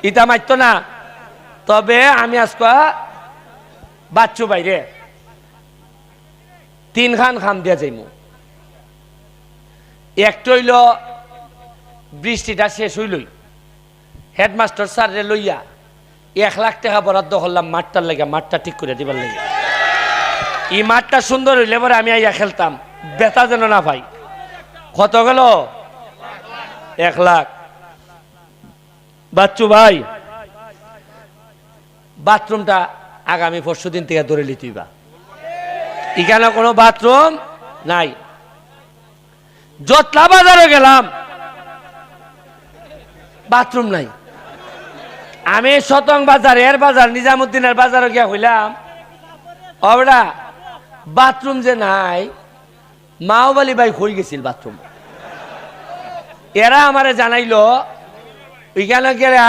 ইটা মারতো না। তবে আমি আজকে বাচ্চু বাইরে 3 খান খাম দিয়া যাইমু। একটা হইল বৃষ্টিটা শেষ হইলই হেডমাস্টার স্যারে লইয়া 1 লাখ টাকা বরাদ্দ করলাম মাঠটার লেগে, মাঠটা ঠিক করে দিবার লেগে। এই মাঠটা সুন্দর হইলে পরে আমি আইয়া খেলতাম, বেতা যেন না ভাই। কত গেল? 1 লাখ। বাচ্চু ভাই, বাথরুমটা আগামী পরশুদিন থেকে ধরে লিতিবা। এখানে কোনো বাথরুম নাই। জটলা বাজারে গেলাম, বাথরুম নাই। আমি শতং বাজার, এর বাজার, নিজামুদ্দিনের বাজারে গিয়া হইলাম, ওরা বাথরুম যে নাই, মাওবালি ভাই হয়ে গেছিল বাথরুম। এরা আমারে জানাইলো ওইখানে গেলে